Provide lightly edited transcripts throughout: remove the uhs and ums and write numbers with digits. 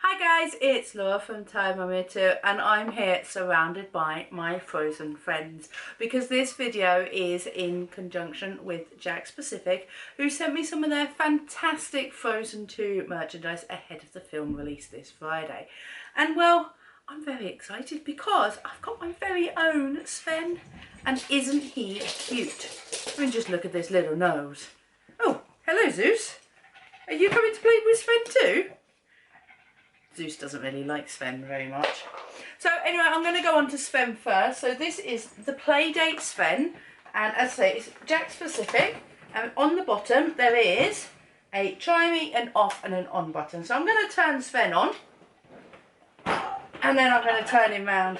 Hi guys, it's Laura from Time I'm Here Too, and I'm here surrounded by my frozen friends because this video is in conjunction with Jakks Pacific, who sent me some of their fantastic Frozen 2 merchandise ahead of the film release this Friday. And well, I'm very excited because I've got my very own Sven, and isn't he cute? I mean, just look at this little nose. Oh, hello Zeus. Are you coming to play with Sven too? Zeus doesn't really like Sven very much. So anyway, I'm going to go on to Sven first. So this is the Playdate Sven, and as I say, it's Jakks Pacific, and on the bottom there is a try me, an off and an on button. So I'm going to turn Sven on, and then I'm going to turn him round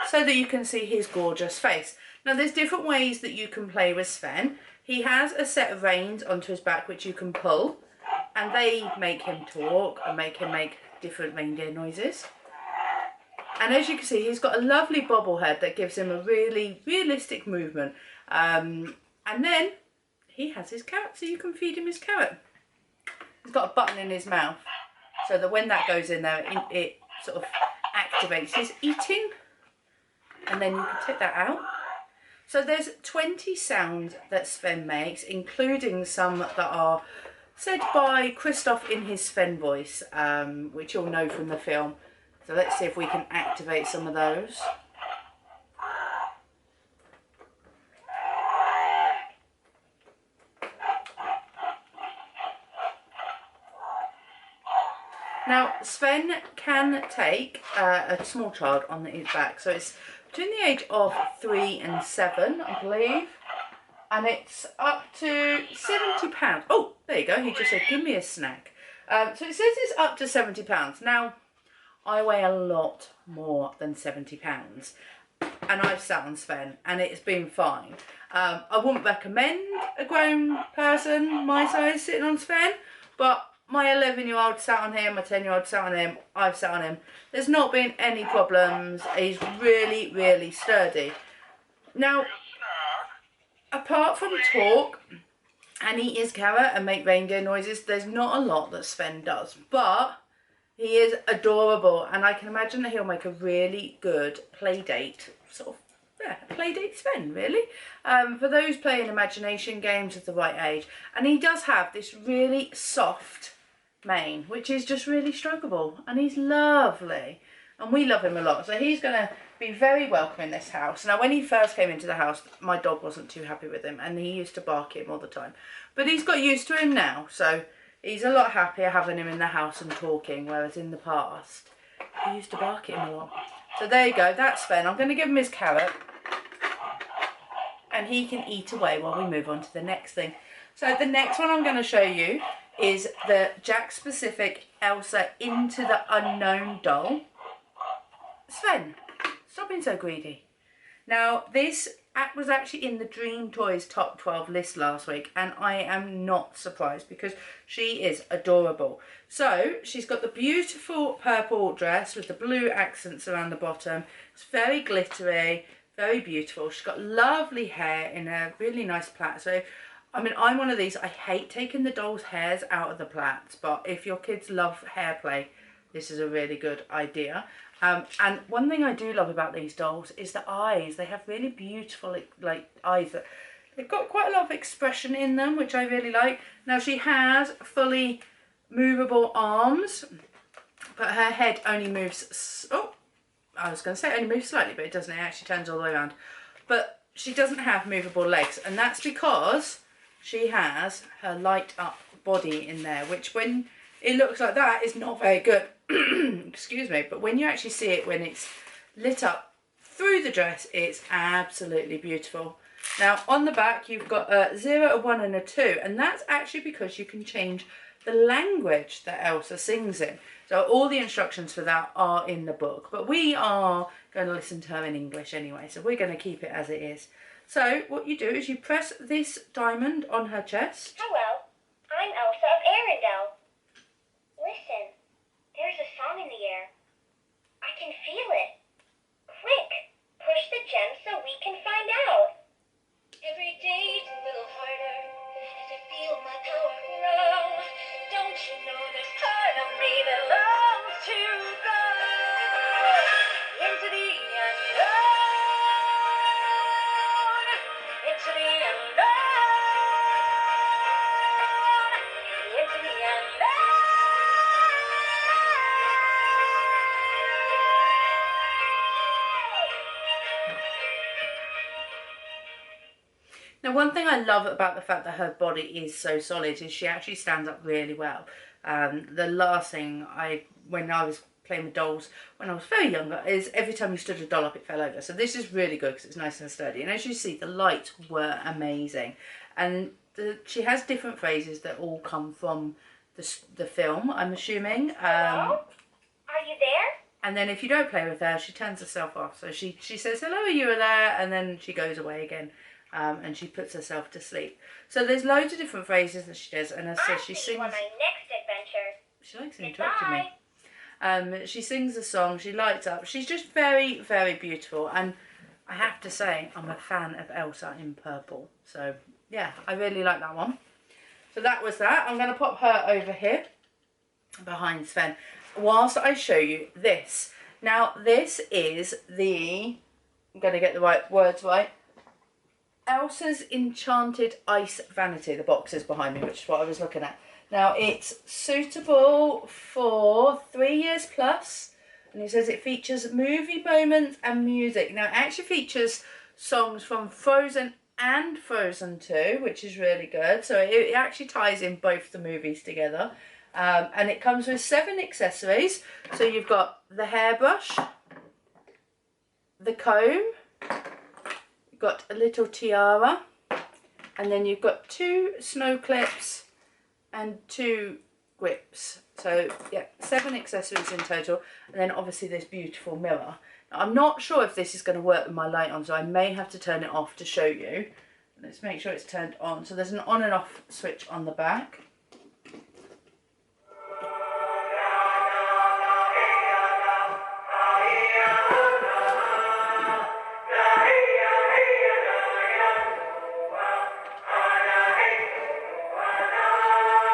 so that you can see his gorgeous face. Now there's different ways that you can play with Sven. He has a set of reins onto his back which you can pull, and they make him talk and make him make different reindeer noises. And as you can see, he's got a lovely bobble head that gives him a really realistic movement. And then he has his carrot, so you can feed him his carrot. He's got a button in his mouth so that when that goes in there, it sort of activates his eating, and then you can take that out. So there's 20 sounds that Sven makes, including some that are said by Kristoff in his Sven voice, which you'll know from the film. So let's see if we can activate some of those. Now Sven can take a small child on his back, so it's between the age of 3 and 7, I believe. And it's up to £70. Oh, there you go. He just said, give me a snack. So it says it's up to £70. Now, I weigh a lot more than £70. And I've sat on Sven, and it's been fine. I wouldn't recommend a grown person my size sitting on Sven, but my 11-year-old sat on him, my 10-year-old sat on him, I've sat on him. There's not been any problems. He's really, really sturdy. Now, apart from talk and eat his carrot and make reindeer noises, there's not a lot that Sven does, but he is adorable, and I can imagine that he'll make a really good playdate, sort of, yeah, playdate Sven, really, for those playing imagination games of the right age. And he does have this really soft mane, which is just really strokeable, and he's lovely, and we love him a lot, so he's going to be very welcome in this house. Now when he first came into the house, my dog wasn't too happy with him, and he used to bark at him all the time, but he's got used to him now, so he's a lot happier having him in the house and talking, whereas in the past he used to bark at him a lot. So there you go, that's Sven. I'm going to give him his carrot, and he can eat away while we move on to the next thing. So the next one I'm going to show you is the Jakks Pacific Elsa Into the Unknown doll. Sven, stop being so greedy. Now this was actually in the Dream Toys Top 12 list last week, and I am not surprised because she is adorable. So she's got the beautiful purple dress with the blue accents around the bottom. It's very glittery, very beautiful. She's got lovely hair in a really nice plait. So I mean, I'm one of these, I hate taking the doll's hairs out of the plaits, but if your kids love hair play, this is a really good idea. And one thing I do love about these dolls is the eyes. They have really beautiful like eyes. They've got quite a lot of expression in them, which I really like. Now she has fully movable arms, but her head only moves, oh, I was going to say it only moves slightly, but it doesn't. It actually turns all the way around. But she doesn't have movable legs, and that's because she has her light up body in there, which when it looks like that is not very good. Excuse me, but when you actually see it when it's lit up through the dress, it's absolutely beautiful. Now on the back you've got a 0, a 1 and a 2, and that's actually because you can change the language that Elsa sings in. So all the instructions for that are in the book, but we are going to listen to her in English anyway, so we're going to keep it as it is. So what you do is you press this diamond on her chest. Hello, I'm Elsa of Arendelle. Listen, there's a song in the air. I can feel it. Quick, push the gem so we can find out. Every day's a little harder as I feel my power grow. Don't you know there's part of me that longs to Now, one thing I love about the fact that her body is so solid is she actually stands up really well. The last thing when I was playing with dolls when I was very younger, is every time you stood a doll up it fell over. So this is really good because it's nice and sturdy. And as you see, the lights were amazing. And she has different phrases that all come from the film, I'm assuming. Hello? Are you there? And then if you don't play with her, she turns herself off. So she says, hello, you are there, and then she goes away again. And she puts herself to sleep. So there's loads of different phrases that she does. And as I say, she sings... on my next adventure. She likes interrupting me. She sings a song, she lights up. She's just very, very beautiful. And I have to say, I'm a fan of Elsa in purple. So, yeah, I really like that one. So that was that. I'm going to pop her over here behind Sven whilst I show you this. Now, this is the... I'm going to get the right words right. Elsa's Enchanted Ice Vanity. The box is behind me, which is what I was looking at. Now, it's suitable for 3 years plus, and it says it features movie moments and music. Now, it actually features songs from Frozen and Frozen 2, which is really good. So it actually ties in both the movies together. And it comes with 7 accessories. So you've got the hairbrush, the comb, you've got a little tiara, and then you've got 2 snow clips and 2 grips. So yeah, 7 accessories in total, and then obviously this beautiful mirror. Now, I'm not sure if this is going to work with my light on, so I may have to turn it off to show you. Let's make sure it's turned on. So there's an on and off switch on the back.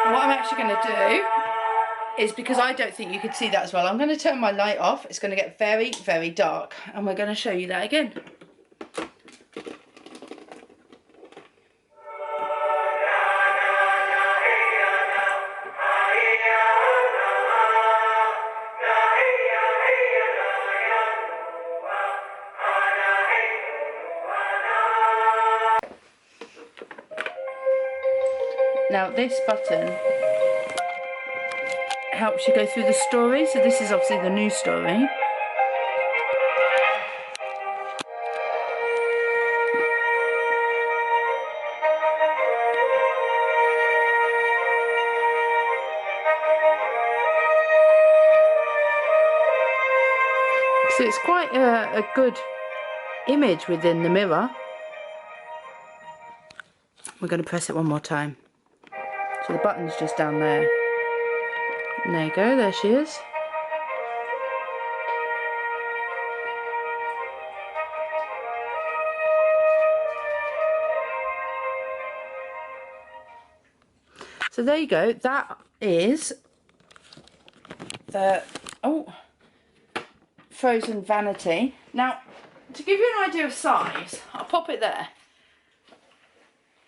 What I'm actually going to do is, because I don't think you could see that as well, I'm going to turn my light off. It's going to get very, very dark, and we're going to show you that again. Now this button helps you go through the story, so this is obviously the new story. So it's quite a good image within the mirror. We're going to press it one more time. So the button's just down there. And there you go, there she is. So there you go, that is the Frozen Vanity. Now, to give you an idea of size, I'll pop it there.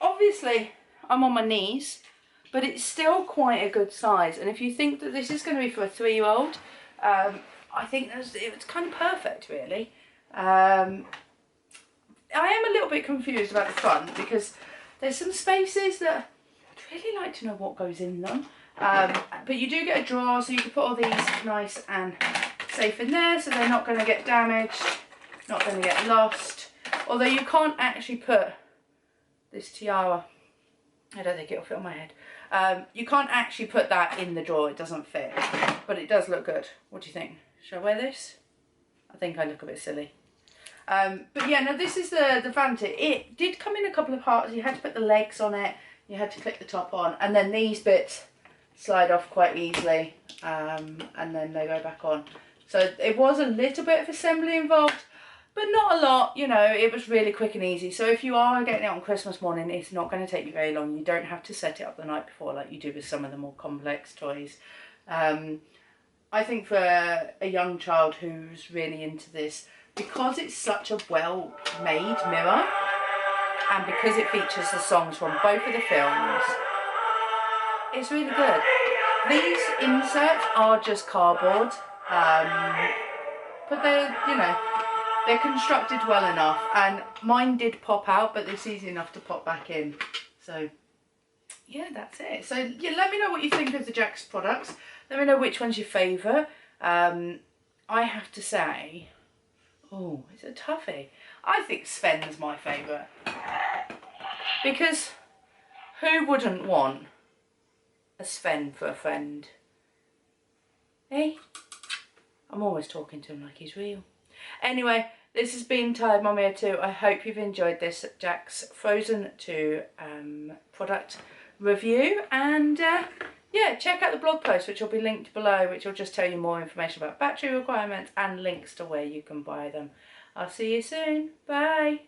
Obviously, I'm on my knees, but it's still quite a good size. And if you think that this is going to be for a 3-year-old, I think it's kind of perfect, really. I am a little bit confused about the front because there's some spaces that I'd really like to know what goes in them. But you do get a drawer, so you can put all these nice and safe in there, so they're not going to get damaged, not going to get lost. Although you can't actually put this tiara, I don't think it'll fit on my head. You can't actually put that in the drawer, it doesn't fit, but it does look good. What do you think? Should I wear this? I think I look a bit silly. But yeah, no, this is the Vanity. It did come in a couple of parts. You had to put the legs on it, you had to clip the top on, and then these bits slide off quite easily, and then they go back on. So it was a little bit of assembly involved, but not a lot, you know, it was really quick and easy. So if you are getting it on Christmas morning, it's not going to take you very long. You don't have to set it up the night before like you do with some of the more complex toys. I think for a young child who's really into this, because it's such a well-made mirror, and because it features the songs from both of the films, it's really good. These inserts are just cardboard, but they're, you know, they're constructed well enough, and mine did pop out, but it's easy enough to pop back in. So yeah, that's it. So yeah, let me know what you think of the Jakks products. Let me know which one's your favourite. I have to say, oh, it's a toughie. I think Sven's my favourite. Because who wouldn't want a Sven for a friend? Eh? I'm always talking to him like he's real. Anyway, this has been Tired Mum here too. I hope you've enjoyed this Jakks Frozen 2 product review. And yeah, check out the blog post, which will be linked below, which will just tell you more information about battery requirements and links to where you can buy them. I'll see you soon. Bye.